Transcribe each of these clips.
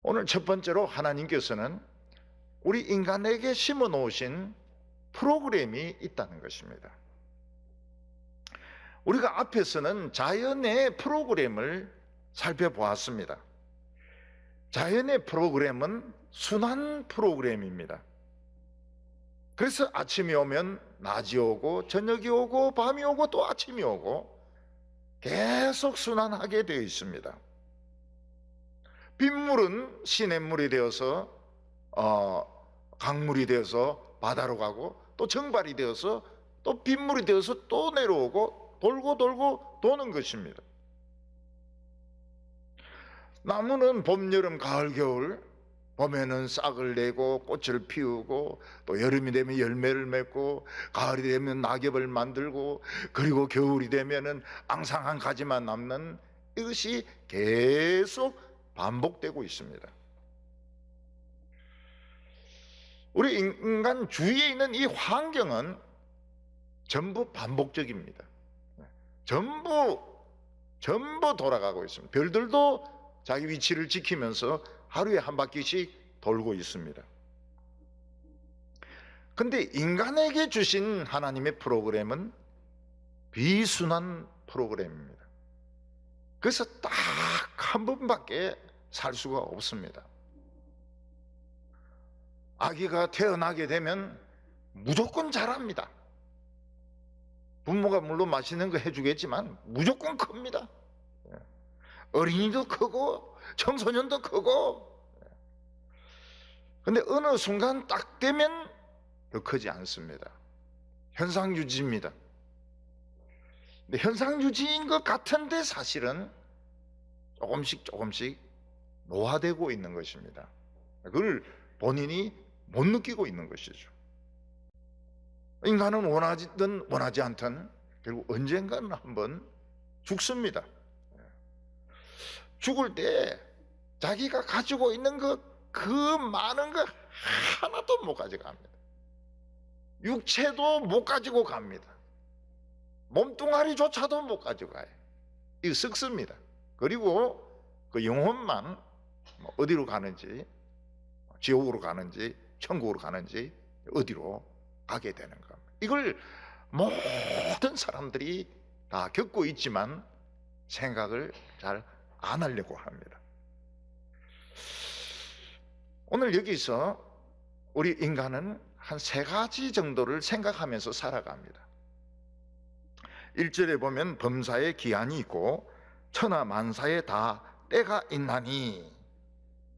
오늘 첫 번째로 하나님께서는 우리 인간에게 심어 놓으신 프로그램이 있다는 것입니다. 우리가 앞에서는 자연의 프로그램을 살펴보았습니다. 자연의 프로그램은 순환 프로그램입니다. 그래서 아침이 오면 낮이 오고 저녁이 오고 밤이 오고 또 아침이 오고 계속 순환하게 되어 있습니다. 빗물은 시냇물이 되어서 강물이 되어서 바다로 가고 또 정발이 되어서 또 빗물이 되어서 또 내려오고 돌고 돌고 도는 것입니다. 나무는 봄, 여름, 가을, 겨울, 봄에는 싹을 내고 꽃을 피우고 또 여름이 되면 열매를 맺고 가을이 되면 낙엽을 만들고 그리고 겨울이 되면은 앙상한 가지만 남는 이것이 계속 반복되고 있습니다. 우리 인간 주위에 있는 이 환경은 전부 반복적입니다. 전부 돌아가고 있습니다. 별들도 자기 위치를 지키면서 하루에 한 바퀴씩 돌고 있습니다. 근데 인간에게 주신 하나님의 프로그램은 비순환 프로그램입니다. 그래서 딱 한 번밖에 살 수가 없습니다. 아기가 태어나게 되면 무조건 자랍니다. 부모가 물론 맛있는 거 해주겠지만 무조건 큽니다. 어린이도 크고 청소년도 크고. 근데 어느 순간 딱 되면 더 크지 않습니다. 현상유지입니다. 근데 현상유지인 것 같은데 사실은 조금씩 노화되고 있는 것입니다. 그걸 본인이 못 느끼고 있는 것이죠. 인간은 원하든 원하지 않든 결국 언젠가는 한번 죽습니다. 죽을 때 자기가 가지고 있는 그 많은 거 하나도 못 가져갑니다. 육체도 못 가지고 갑니다. 몸뚱아리조차도 못 가져가요. 이거 썩습니다. 그리고 그 영혼만 어디로 가는지, 지옥으로 가는지 천국으로 가는지 어디로 가게 되는 겁니다. 이걸 모든 사람들이 다 겪고 있지만 생각을 잘 안 하려고 합니다. 오늘 여기서 우리 인간은 한 3가지 정도를 생각하면서 살아갑니다. 1절에 보면 범사에 기한이 있고 천하 만사에 다 때가 있나니,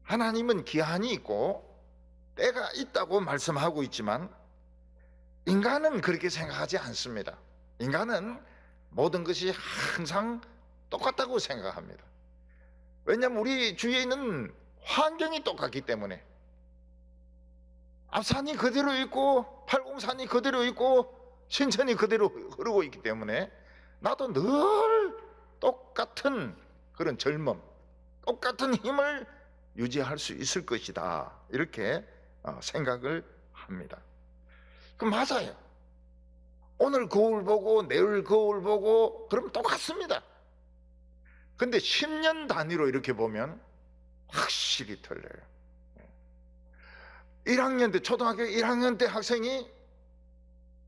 하나님은 기한이 있고 때가 있다고 말씀하고 있지만 인간은 그렇게 생각하지 않습니다. 인간은 모든 것이 항상 똑같다고 생각합니다. 왜냐하면 우리 주위에 있는 환경이 똑같기 때문에 앞산이 그대로 있고 팔공산이 그대로 있고 신천이 그대로 흐르고 있기 때문에 나도 늘 똑같은 그런 젊음, 똑같은 힘을 유지할 수 있을 것이다, 이렇게 생각을 합니다. 그럼 맞아요. 오늘 거울 보고 내일 거울 보고 그러면 똑같습니다. 근데 10년 단위로 이렇게 보면 확실히 틀려요. 1학년 때, 초등학교 1학년 때 학생이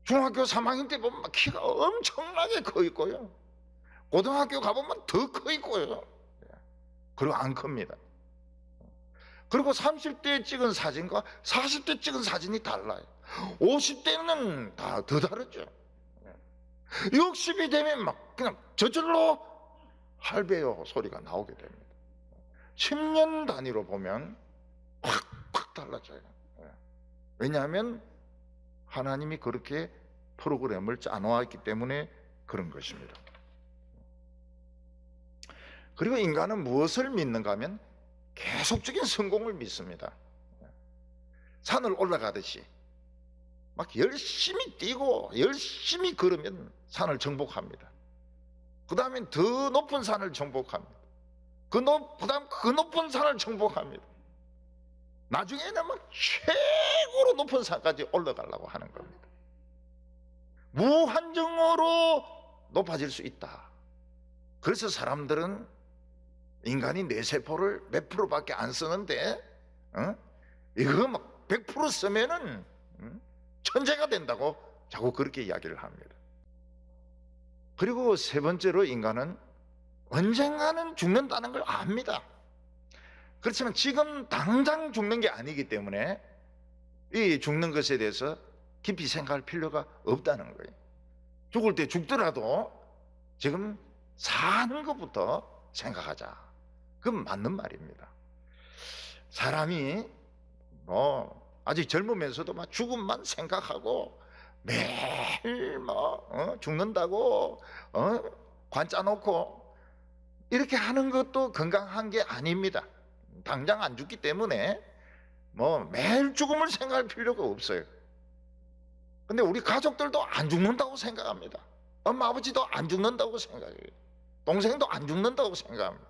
중학교 3학년 때 보면 키가 엄청나게 커 있고요. 고등학교 가보면 더 커 있고요. 그리고 안 큽니다. 그리고 30대 찍은 사진과 40대 찍은 사진이 달라요. 50대는 다 더 다르죠. 60이 되면 막 그냥 저절로 할배요 소리가 나오게 됩니다. 10년 단위로 보면 확 달라져요. 왜냐하면 하나님이 그렇게 프로그램을 짜놓았기 때문에 그런 것입니다. 그리고 인간은 무엇을 믿는가 하면 계속적인 성공을 믿습니다. 산을 올라가듯이 막 열심히 뛰고 열심히 걸으면 산을 정복합니다. 그 다음에 더 높은 산을 정복합니다. 그 다음 그 높은 산을 정복합니다. 나중에는 막 최고로 높은 산까지 올라가려고 하는 겁니다. 무한정으로 높아질 수 있다. 그래서 사람들은 인간이 뇌세포를 몇 프로밖에 안 쓰는데 이거 막 100% 쓰면은 천재가 된다고 자꾸 그렇게 이야기를 합니다. 그리고 세 번째로 인간은 언젠가는 죽는다는 걸 압니다. 그렇지만 지금 당장 죽는 게 아니기 때문에 이 죽는 것에 대해서 깊이 생각할 필요가 없다는 거예요. 죽을 때 죽더라도 지금 사는 것부터 생각하자. 그건 맞는 말입니다. 사람이 아직 젊으면서도 막 죽음만 생각하고 매일 죽는다고 관짜 놓고 이렇게 하는 것도 건강한 게 아닙니다. 당장 안 죽기 때문에 매일 죽음을 생각할 필요가 없어요. 근데 우리 가족들도 안 죽는다고 생각합니다. 엄마 아버지도 안 죽는다고 생각해요. 동생도 안 죽는다고 생각합니다.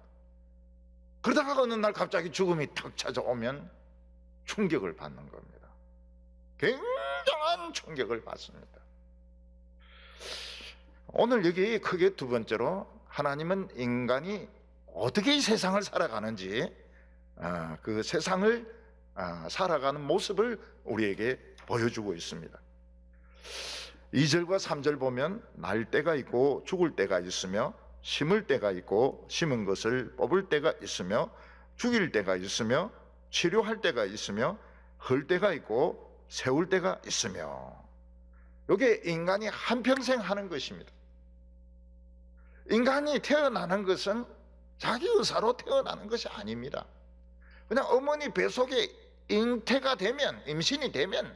그러다가 어느 날 갑자기 죽음이 탁 찾아오면 충격을 받는 겁니다. 굉장한 충격을 받습니다. 오늘 여기 크게 두 번째로 하나님은 인간이 어떻게 이 세상을 살아가는지 그 세상을 살아가는 모습을 우리에게 보여주고 있습니다. 2절과 3절 보면 날 때가 있고 죽을 때가 있으며 심을 때가 있고 심은 것을 뽑을 때가 있으며 죽일 때가 있으며 치료할 때가 있으며 헐 때가 있고 세울 때가 있으며, 이게 인간이 한평생 하는 것입니다. 인간이 태어나는 것은 자기 의사로 태어나는 것이 아닙니다. 그냥 어머니 뱃속에 잉태가 되면, 임신이 되면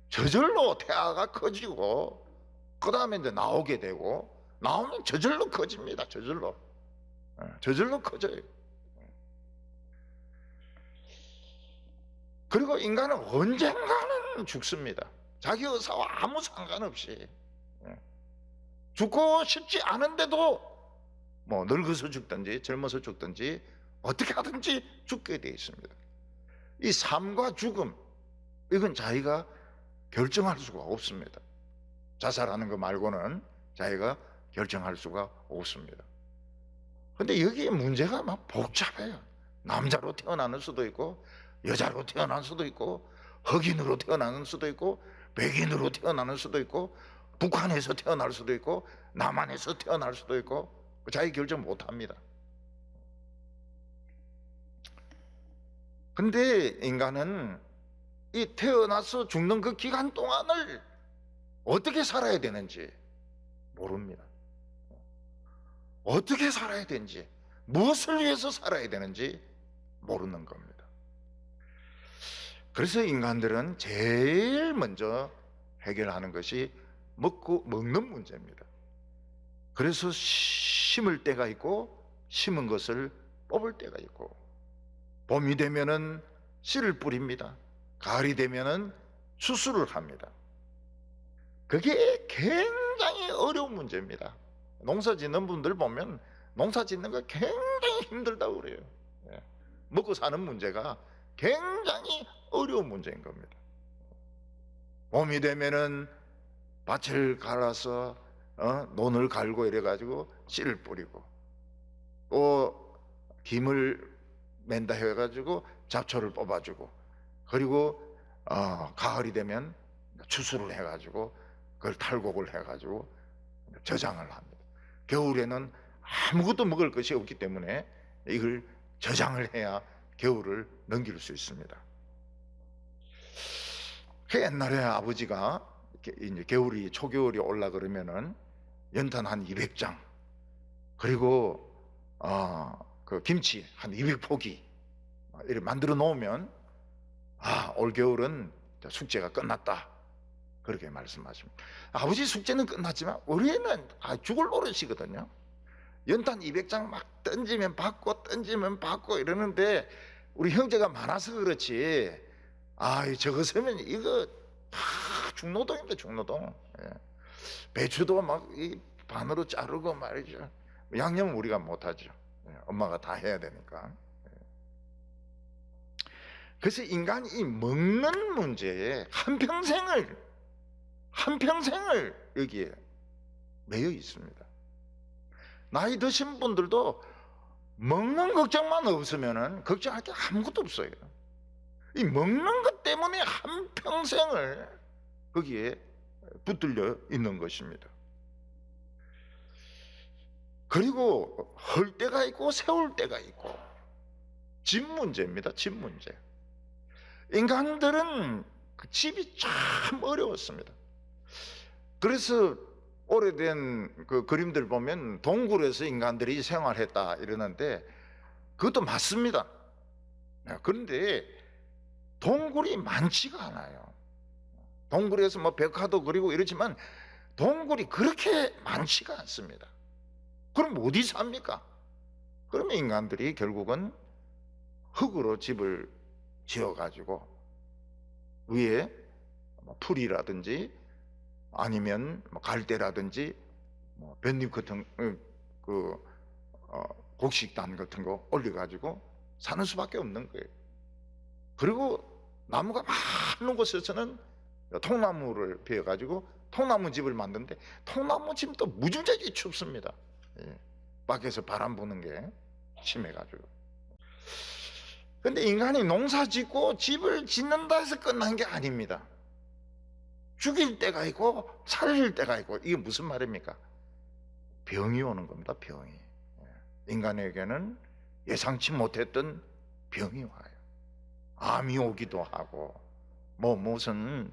저절로 태아가 커지고 그 다음에 이제 나오게 되고, 나오면 저절로 커집니다. 저절로 커져요. 그리고 인간은 언젠가는 죽습니다. 자기 의사와 아무 상관없이. 죽고 싶지 않은데도 늙어서 죽든지 젊어서 죽든지 어떻게 하든지 죽게 되어 있습니다. 이 삶과 죽음, 이건 자기가 결정할 수가 없습니다. 자살하는 거 말고는 자기가 결정할 수가 없습니다. 근데 여기에 문제가 막 복잡해요. 남자로 태어나는 수도 있고, 여자로 태어날 수도 있고, 흑인으로 태어나는 수도 있고, 백인으로 태어나는 수도 있고, 북한에서 태어날 수도 있고, 남한에서 태어날 수도 있고, 자기 결정 못합니다. 근데 인간은 이 태어나서 죽는 그 기간 동안을 어떻게 살아야 되는지 모릅니다. 어떻게 살아야 되는지, 무엇을 위해서 살아야 되는지 모르는 겁니다. 그래서 인간들은 제일 먼저 해결하는 것이 먹는 문제입니다. 그래서 심을 때가 있고 심은 것을 뽑을 때가 있고, 봄이 되면은 씨를 뿌립니다. 가을이 되면은 추수를 합니다. 그게 굉장히 어려운 문제입니다. 농사 짓는 분들 보면 농사 짓는 거 굉장히 힘들다고 그래요. 먹고 사는 문제가 굉장히 어려운 문제인 겁니다. 봄이 되면은 밭을 갈아서 논을 갈고 이래가지고 씨를 뿌리고, 또 김을 맨다 해가지고 잡초를 뽑아주고, 그리고 가을이 되면 추수를 해가지고 그걸 탈곡을 해가지고 저장을 합니다. 겨울에는 아무것도 먹을 것이 없기 때문에 이걸 저장을 해야 겨울을 넘길 수 있습니다. 그 옛날에 아버지가 이제 겨울이 초겨울이 올라 그러면은 연탄 한 200장, 그리고 그 김치 한 200포기 이렇게 만들어 놓으면 올 겨울은 숙제가 끝났다, 그렇게 말씀하십니다. 아버지 숙제는 끝났지만 우리는 죽을 노릇이거든요. 연탄 200장 막 던지면 받고 던지면 받고 이러는데, 우리 형제가 많아서 그렇지 저거 쓰면 이거 중노동입니다. 중노동. 배추도 막 이 반으로 자르고 말이죠. 양념은 우리가 못하죠. 엄마가 다 해야 되니까. 그래서 인간이 이 먹는 문제에 한평생을 여기에 매여 있습니다. 나이 드신 분들도 먹는 걱정만 없으면은 걱정할 게 아무것도 없어요. 이 먹는 것 때문에 한평생을 거기에 붙들려 있는 것입니다. 그리고 헐 때가 있고 세울 때가 있고, 집 문제입니다. 집 문제. 인간들은 그 집이 참 어려웠습니다. 그래서 오래된 그 그림들 보면 동굴에서 인간들이 생활했다 이러는데 그것도 맞습니다. 그런데 동굴이 많지가 않아요. 동굴에서 뭐 벽화도 그리고 이러지만 동굴이 그렇게 많지가 않습니다. 그럼 어디 삽니까? 그러면 인간들이 결국은 흙으로 집을 지어가지고 위에 풀이라든지 아니면 갈대라든지 볏잎 같은 곡식단 같은 거 올려가지고 사는 수밖에 없는 거예요. 그리고 나무가 많은 곳에서는 통나무를 베어가지고 통나무 집을 만드는데 통나무 집도 무지무지하게 춥습니다. 밖에서 바람 부는 게 심해가지고. 근데 인간이 농사 짓고 집을 짓는다 해서 끝난 게 아닙니다. 죽일 때가 있고 살릴 때가 있고. 이게 무슨 말입니까? 병이 오는 겁니다. 병이. 인간에게는 예상치 못했던 병이 와요. 암이 오기도 하고 무슨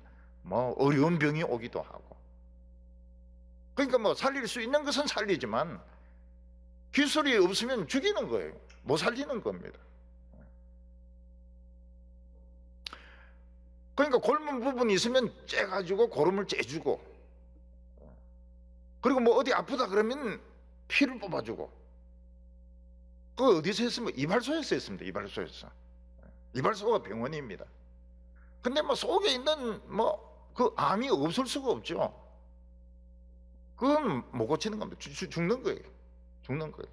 어려운 병이 오기도 하고. 그러니까 살릴 수 있는 것은 살리지만 기술이 없으면 죽이는 거예요. 못 살리는 겁니다. 그러니까 골문 부분이 있으면 째가지고 고름을 째주고, 그리고 어디 아프다 그러면 피를 뽑아주고. 그거 어디서 했습니까? 이발소에서 했습니다. 이발소에서. 이발소가 병원입니다. 근데 속에 있는 그 암이 없을 수가 없죠. 그건 못 고치는 겁니다. 죽는 거예요. 죽는 거예요.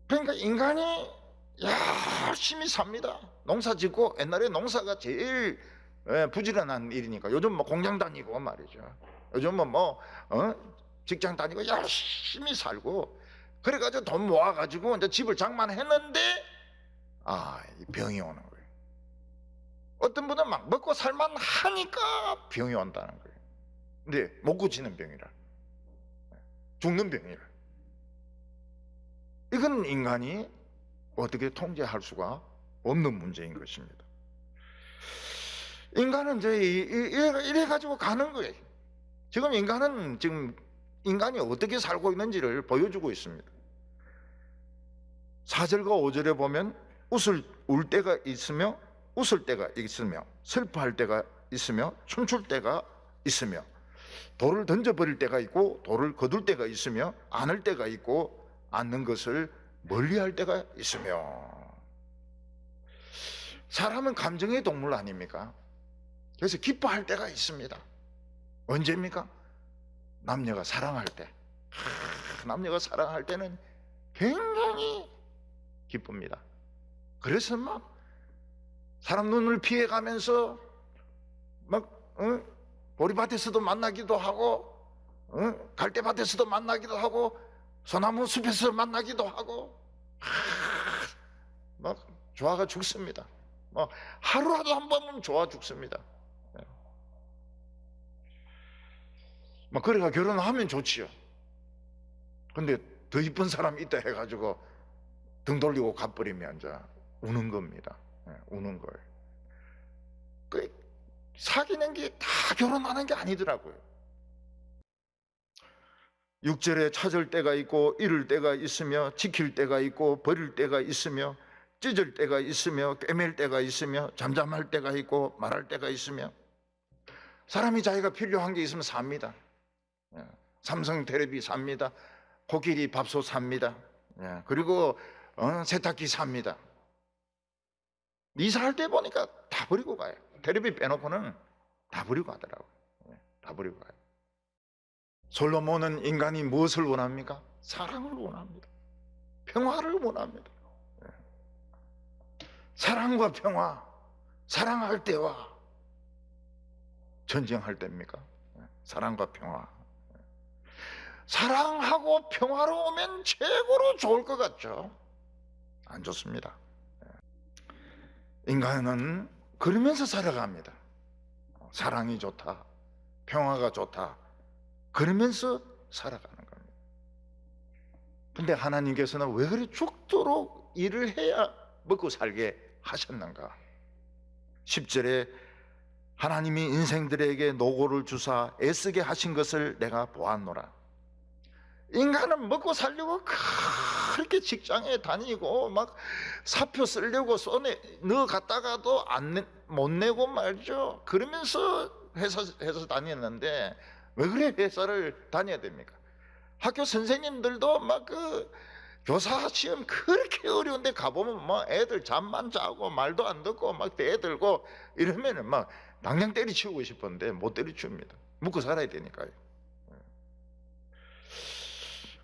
그러니까 인간이 열심히 삽니다. 농사 짓고, 옛날에 농사가 제일 부지런한 일이니까. 요즘 공장 다니고 말이죠. 요즘은 직장 다니고 열심히 살고, 그래가지고 돈 모아가지고 이제 집을 장만했는데 이 병이 오는 거예요. 어떤 분은 먹고 살만 하니까 병이 온다는 거예요. 근데 못 고치는 병이라, 죽는 병이라. 이건 인간이 어떻게 통제할 수가 없는 문제인 것입니다. 인간은 이제 이래 가지고 가는 거예요. 지금 인간이 어떻게 살고 있는지를 보여주고 있습니다. 4절과 5절에 보면 울 때가 있으며 웃을 때가 있으며 슬퍼할 때가 있으며 춤출 때가 있으며 돌을 던져버릴 때가 있고 돌을 거둘 때가 있으며 안을 때가 있고 않는 것을 멀리할 때가 있으며. 사람은 감정의 동물 아닙니까? 그래서 기뻐할 때가 있습니다. 언제입니까? 남녀가 사랑할 때. 남녀가 사랑할 때는 굉장히 기쁩니다. 그래서 사람 눈을 피해가면서 보리밭에서도 만나기도 하고, 갈대밭에서도 만나기도 하고, 소나무 숲에서 만나기도 하고, 좋아가 죽습니다. 하루라도 한 번은 좋아 죽습니다. 그래가 결혼하면 좋지요. 근데 더 이쁜 사람이 있다 해가지고 등 돌리고 가버리면 이제 우는 겁니다. 우는 거예요. 사귀는 게 다 결혼하는 게 아니더라고요. 6절에 찾을 때가 있고 잃을 때가 있으며 지킬 때가 있고 버릴 때가 있으며 찢을 때가 있으며 꿰맬 때가 있으며 잠잠할 때가 있고 말할 때가 있으며. 사람이 자기가 필요한 게 있으면 삽니다. 삼성 테레비 삽니다. 코끼리 밥솥 삽니다. 그리고 세탁기 삽니다. 이사할 때 보니까 다 버리고 가요. 테레비 빼놓고는 다 버리고 가더라고요. 다 버리고 가요. 솔로몬은 인간이 무엇을 원합니까? 사랑을 원합니다. 평화를 원합니다. 사랑과 평화, 사랑할 때와 전쟁할 때입니까? 사랑과 평화. 사랑하고 평화로우면 최고로 좋을 것 같죠? 안 좋습니다. 인간은 그러면서 살아갑니다. 사랑이 좋다, 평화가 좋다, 그러면서 살아가는 겁니다. 근데 하나님께서는 왜 그리 죽도록 일을 해야 먹고 살게 하셨는가? 10절에 하나님이 인생들에게 노고를 주사 애쓰게 하신 것을 내가 보았노라. 인간은 먹고 살려고 그렇게 직장에 다니고 막 사표 쓰려고 손에 넣어 갔다가도 못 내고 말죠. 그러면서 회사 다녔는데 왜 그래 회사를 다녀야 됩니까? 학교 선생님들도 막 그 교사 시험 그렇게 어려운데 가보면 뭐 애들 잠만 자고 말도 안 듣고 막 대들고 이러면은 막 당장 때리치우고 싶은데 못 때리치웁니다. 먹고 살아야 되니까요.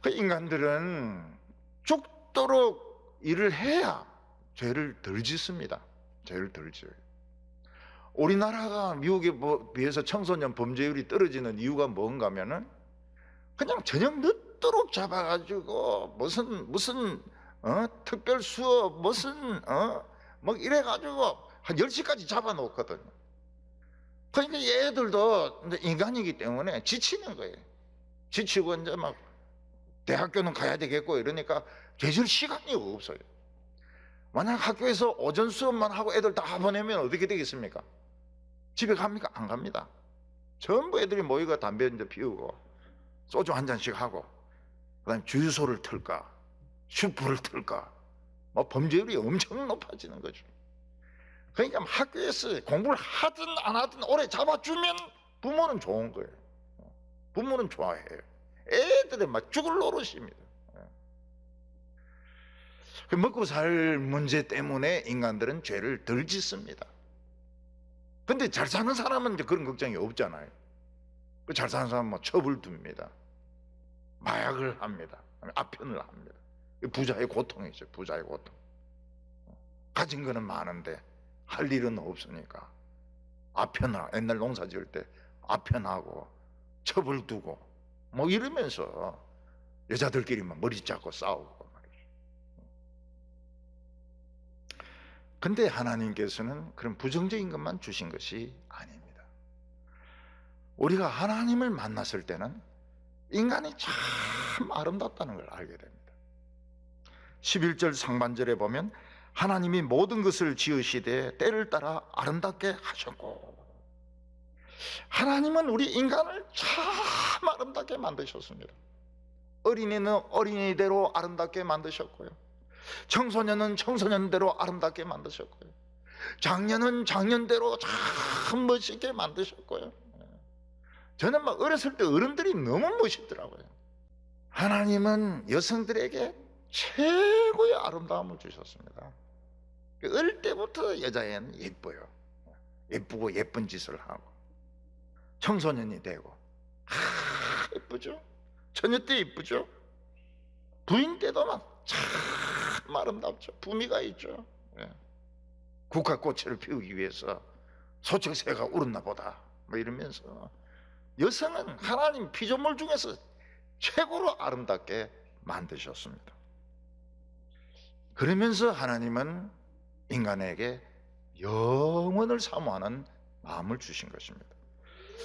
그 인간들은 죽도록 일을 해야 죄를 덜 짓습니다. 죄를 덜 지어요. 우리나라가 미국에 비해서 청소년 범죄율이 떨어지는 이유가 뭔가 하면은 그냥 저녁 늦도록 잡아가지고 무슨 특별 수업 뭐 이래가지고 한 10시까지 잡아놓거든요. 그러니까 얘들도 인간이기 때문에 지치는 거예요. 지치고 이제 막 대학교는 가야 되겠고 이러니까 죄질 시간이 없어요. 만약 학교에서 오전 수업만 하고 애들 다 보내면 어떻게 되겠습니까? 집에 갑니까? 안 갑니다. 전부 애들이 모이고 담배 이제 피우고 소주 한 잔씩 하고 그다음에 주유소를 틀까 슈퍼를 틀까 뭐 범죄율이 엄청 높아지는 거죠. 그러니까 학교에서 공부를 하든 안 하든 오래 잡아주면 부모는 좋은 거예요. 부모는 좋아해요. 애들은 막 죽을 노릇입니다. 먹고 살 문제 때문에 인간들은 죄를 덜 짓습니다. 근데 잘 사는 사람은 이제 그런 걱정이 없잖아요. 잘 사는 사람은 뭐 첩을 둡니다. 마약을 합니다. 아편을 합니다. 부자의 고통이죠. 부자의 고통. 가진 거는 많은데 할 일은 없으니까 아편을, 옛날 농사 지을 때 아편하고 첩을 두고 뭐 이러면서 여자들끼리만 머리 잡고 싸우고 말이죠. 근데 하나님께서는 그런 부정적인 것만 주신 것이 아닙니다. 우리가 하나님을 만났을 때는 인간이 참 아름답다는 걸 알게 됩니다. 11절 상반절에 보면 하나님이 모든 것을 지으시되 때를 따라 아름답게 하셨고, 하나님은 우리 인간을 참 아름답게 만드셨습니다. 어린이는 어린이대로 아름답게 만드셨고요, 청소년은 청소년대로 아름답게 만드셨고요, 장년은 장년대로 참 멋있게 만드셨고요. 저는 막 어렸을 때 어른들이 너무 멋있더라고요. 하나님은 여성들에게 최고의 아름다움을 주셨습니다. 어릴 때부터 여자애는 예뻐요. 예쁘고 예쁜 짓을 하고 청소년이 되고 예쁘죠. 처녀 때 예쁘죠. 부인 때도 막 참 아름답죠. 부미가 있죠. 국화꽃을 피우기 위해서 소책새가 울었나 보다 뭐 이러면서 여성은 하나님 피조물 중에서 최고로 아름답게 만드셨습니다. 그러면서 하나님은 인간에게 영원을 사모하는 마음을 주신 것입니다.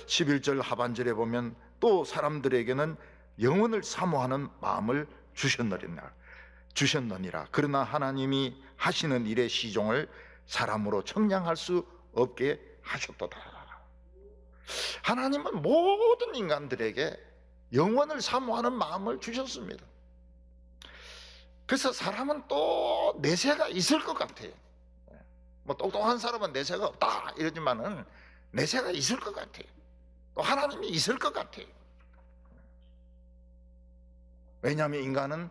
11절 하반절에 보면 또 사람들에게는 영원을 사모하는 마음을 주셨느니라. 그러나 하나님이 하시는 일의 시종을 사람으로 측량할 수 없게 하셨도다. 하나님은 모든 인간들에게 영원을 사모하는 마음을 주셨습니다. 그래서 사람은 또 내세가 있을 것 같아요. 뭐 똑똑한 사람은 내세가 없다 이러지만은 내세가 있을 것 같아요. 또 하나님이 있을 것 같아요. 왜냐하면 인간은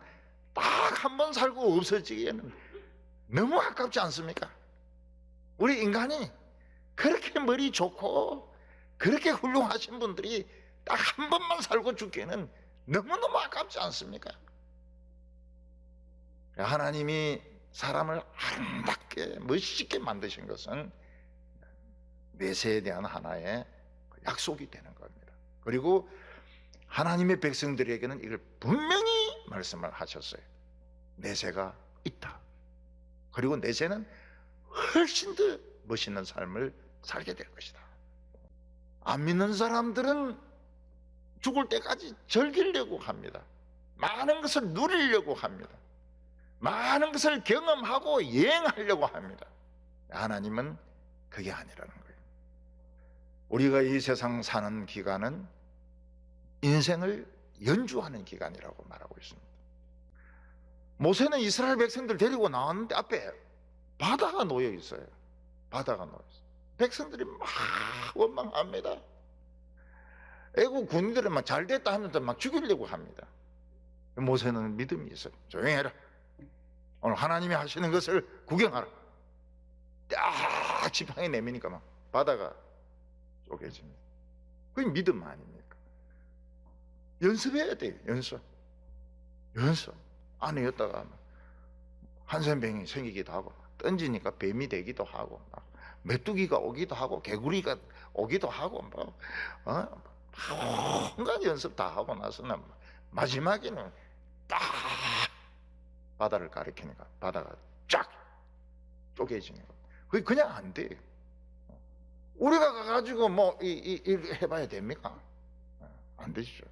딱 한 번 살고 없어지기에는 너무 아깝지 않습니까? 우리 인간이 그렇게 머리 좋고 그렇게 훌륭하신 분들이 딱 한 번만 살고 죽기에는 너무너무 아깝지 않습니까? 하나님이 사람을 아름답게 멋있게 만드신 것은 내세에 대한 하나의 약속이 되는 겁니다. 그리고 하나님의 백성들에게는 이걸 분명히 말씀을 하셨어요. 내세가 있다. 그리고 내세는 훨씬 더 멋있는 삶을 살게 될 것이다. 안 믿는 사람들은 죽을 때까지 즐기려고 합니다. 많은 것을 누리려고 합니다. 많은 것을 경험하고 여행하려고 합니다. 하나님은 그게 아니라는 거예요. 우리가 이 세상 사는 기간은 인생을 연주하는 기간이라고 말하고 있습니다. 모세는 이스라엘 백성들 데리고 나왔는데 앞에 바다가 놓여 있어요. 바다가 놓여 있어요. 백성들이 막 원망합니다. 애국 군인들은 막 잘됐다 하면서 막 죽이려고 합니다. 모세는 믿음이 있어요. 조용히 해라. 오늘 하나님이 하시는 것을 구경하라. 딱 지팡이 내미니까 막 바다가 쪼개집니다. 그게 믿음 아닙니까? 연습해야 돼요. 연습. 안에였다가 한센병이 생기기도 하고 던지니까 뱀이 되기도 하고 메뚜기가 오기도 하고 개구리가 오기도 하고 온갖 연습 다 하고 나서는 마지막에는 딱 바다를 가리키니까 바다가 쫙 쪼개지는 거. 그게 그냥 안 돼. 우리가 가가지고 뭐 이렇게 해봐야 됩니까? 안 되시죠.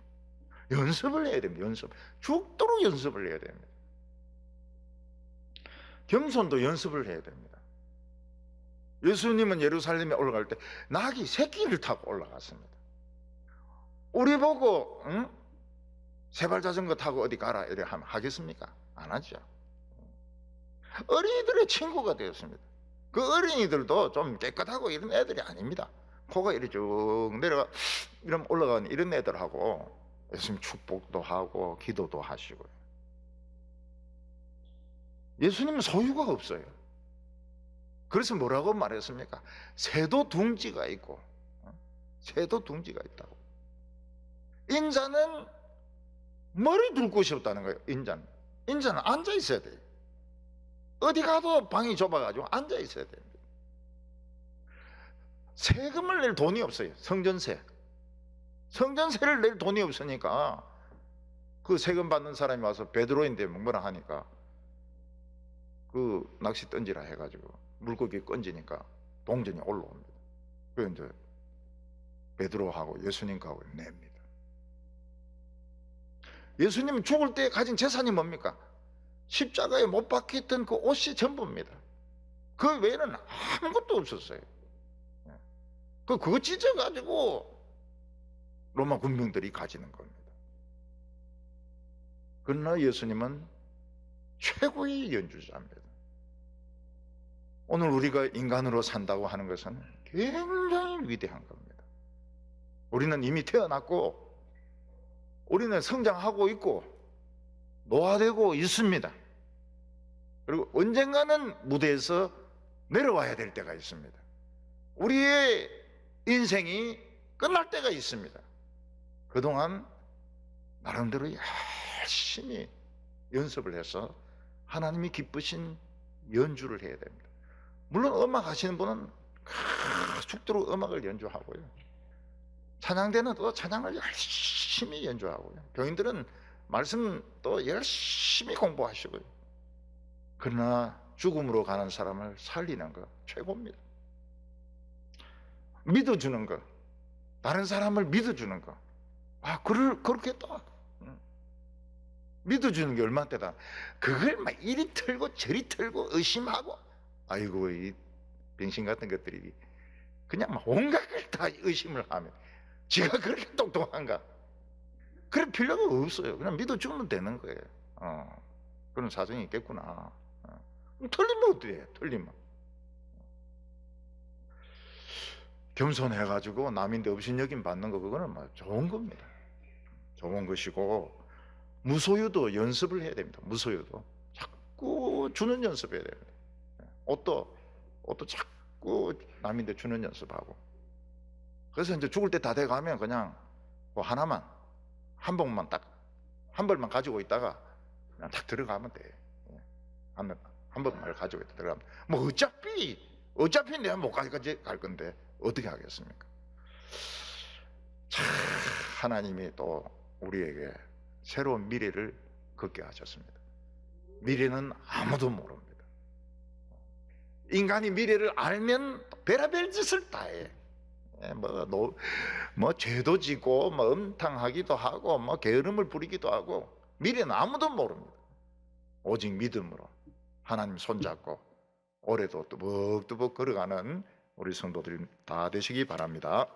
연습을 해야 됩니다. 죽도록 연습을 해야 됩니다. 겸손도 연습을 해야 됩니다. 예수님은 예루살렘에 올라갈 때 낙이 새끼를 타고 올라갔습니다. 우리 보고 세발 자전거 타고 어디 가라 이래 하면 하겠습니까? 안 하죠. 어린이들의 친구가 되었습니다. 그 어린이들도 좀 깨끗하고 이런 애들이 아닙니다. 코가 이렇게 쭉 내려가 이러면 올라가는 이런 애들하고 예수님 축복도 하고 기도도 하시고요. 예수님은 소유가 없어요. 그래서 뭐라고 말했습니까? 새도 둥지가 있고 새도 둥지가 있다고. 인자는 머리 둘 곳이 없다는 거예요. 인자는 앉아 있어야 돼요. 어디 가도 방이 좁아가지고 앉아 있어야 됩니다. 세금을 낼 돈이 없어요. 성전세를 낼 돈이 없으니까 그 세금 받는 사람이 와서 베드로인데 뭐라 하니까 그 낚시 던지라 해가지고 물고기 건지니까 동전이 올라옵니다. 그래서 이제 베드로하고 예수님하고 냅니다. 예수님 죽을 때 가진 재산이 뭡니까? 십자가에 못 박혔던 그 옷이 전부입니다. 그 외에는 아무것도 없었어요. 그거 찢어가지고 로마 군병들이 가지는 겁니다. 그러나 예수님은 최고의 연주자입니다. 오늘 우리가 인간으로 산다고 하는 것은 굉장히 위대한 겁니다. 우리는 이미 태어났고 우리는 성장하고 있고 노화되고 있습니다. 그리고 언젠가는 무대에서 내려와야 될 때가 있습니다. 우리의 인생이 끝날 때가 있습니다. 그동안 나름대로 열심히 연습을 해서 하나님이 기쁘신 연주를 해야 됩니다. 물론 음악 하시는 분은 죽도록 음악을 연주하고요. 찬양대는 또 찬양을 열심히 연주하고요. 교인들은 말씀 또 열심히 공부하시고요. 그러나 죽음으로 가는 사람을 살리는 거 최고입니다. 믿어주는 거, 다른 사람을 믿어주는 거. 그렇게 또 믿어주는 게 얼마나 대단. 그걸 막 이리 털고 저리 털고 의심하고, 아이고 이 병신 같은 것들이 그냥 막 온갖 걸 다 의심을 하면 지가 그렇게 똑똑한가? 그럴 필요가 없어요. 그냥 믿어주면 되는 거예요. 그런 사정이 있겠구나. 틀리면 어떻게 해요? 틀리면 겸손해가지고 남인데 업신여김 받는 거, 그거는 뭐 좋은 겁니다. 좋은 것이고, 무소유도 연습을 해야 됩니다. 무소유도 자꾸 주는 연습해야 됩니다. 옷도 자꾸 남인데 주는 연습하고. 그래서 이제 죽을 때 다 돼가면 그냥 뭐 하나만, 한 봉만 딱, 한 벌만 가지고 있다가 그냥 딱 들어가면 돼. 한 번만 가지고 있다 들어가면, 뭐 어차피 내가 못 갈 건데 어떻게 하겠습니까? 참 하나님이 또 우리에게 새로운 미래를 걷게 하셨습니다. 미래는 아무도 모릅니다. 인간이 미래를 알면 별의별 짓을 다 해. 뭐 죄도 지고 뭐 음탕하기도 하고 뭐 게으름을 부리기도 하고, 미래는 아무도 모릅니다. 오직 믿음으로 하나님 손잡고 올해도 뚜벅뚜벅 걸어가는 우리 성도들이 다 되시기 바랍니다.